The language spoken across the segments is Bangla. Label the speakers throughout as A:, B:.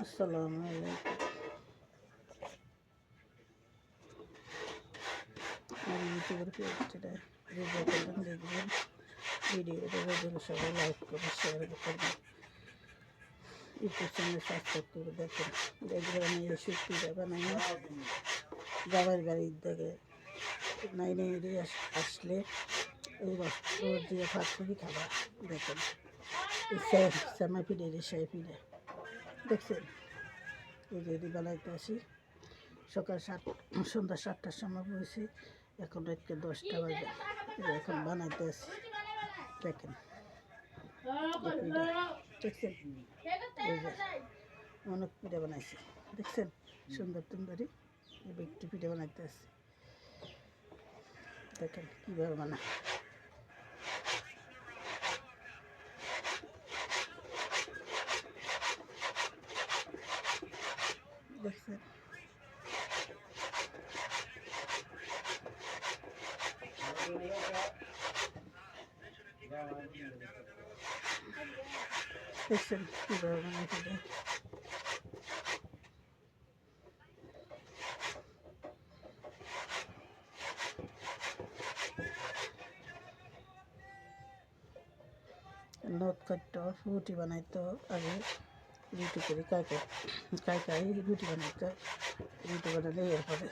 A: আসসালামু আলাইকুম। আমি ইউটিউবের পেজটা রিভিউ করবেন, দেখবেন ভিডিওটা দেখলে সবাই লাইক করবেন, শেয়ার করবেন, ইউটিউব চ্যানেল সাবস্ক্রাইব করে দেখেন। দেখবেন আমি এই সুক্তিটা বানাই যাবার বাড়ির থেকে নাইনে আসলে এই বস্ত্র দিয়ে ভাত করি খাবার দেখেন। শ্যামা পিঠে রেশাই পিঠে দেখছেন, এই যে বানাইতে আসি সন্ধ্যা 7টার সময় বসে, এখন রাত্রে 10টা বাজে, এখন বানাইতে আসি দেখেন। দেখছেন এই যে অনেক পিঠা বানাইছি দেখছেন, সুন্দর সুন্দরই একটু পিঠা বানাইতে আসি দেখেন কীভাবে বানায়। দেখছেন দেখছেন কীভাবে বানাইতে। নদ কাটতে রুটি বানাইতো আগে, রুটি করে কাই রুটি বানাইতো, রুটি বানালে এরপরে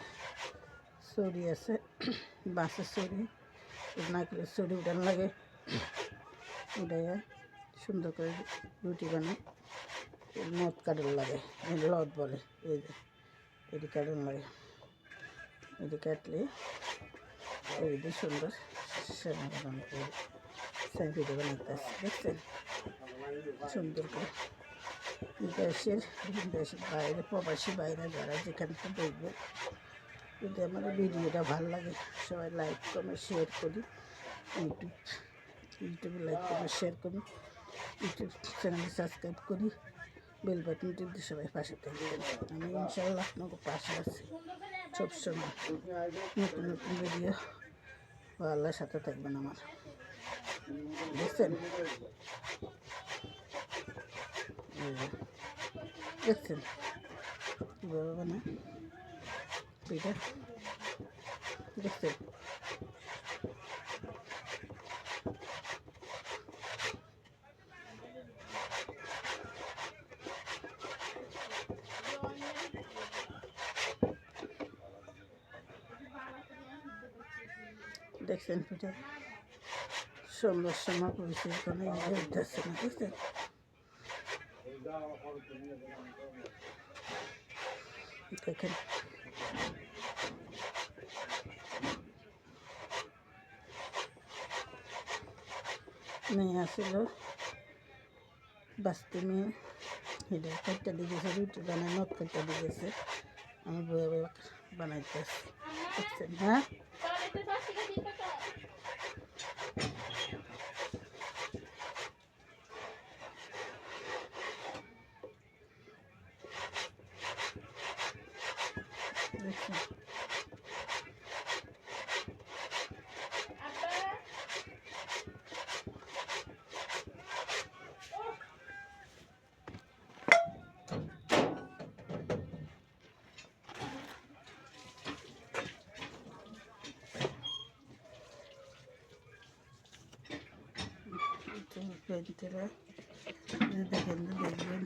A: সরি আছে বাঁশের সরি, নারকেলের সরি উঠান লাগে, উঠাই সুন্দর করে রুটি বানায়। নদ কাটার লাগে, লদ বলে, এই যে এটি কাটার লাগে, এটি কাটলে এই যে সুন্দর শ্যামা বানানো পিঠে বানাইতে আসছে দেখছেন সুন্দর করে। দেশের বাইরে প্রবাসী বাইরে যারা যেখান থেকে দেখবে, যদি আমার ভিডিওটা ভালো লাগে সবাই লাইক কমেন্ট শেয়ার করি, ইউটিউবে লাইক কমেন্ট শেয়ার করি, ইউটিউব চ্যানেলে সাবস্ক্রাইব করি, বেল বাটন টিপে সবাই পাশে থাকবেন। আমি ইনশাআল্লাহ আপনাকে পাশে আছি সবসময়, নতুন নতুন ভিডিও আল্লাহর সাথে থাকবেন আমার, বুঝছেন দেখছেন কীভাবে বানায় পিঠা দেখছেন। দেখছেন পিঠা সুন্দর সময় পরিচয় কোনো উঠতেছে না দেখছেন। দেখেন মেয়ে আসছিল বাঁচতে, মেয়ে হেঁটে কাটটা দিয়েছে, রুটি বানায় নদ কাটটা দিয়েছে, আমি বয়ে বয়ে বানাইতে আসছি দেখছেন। হ্যাঁ দেখছেন দেখেন দেখবেন।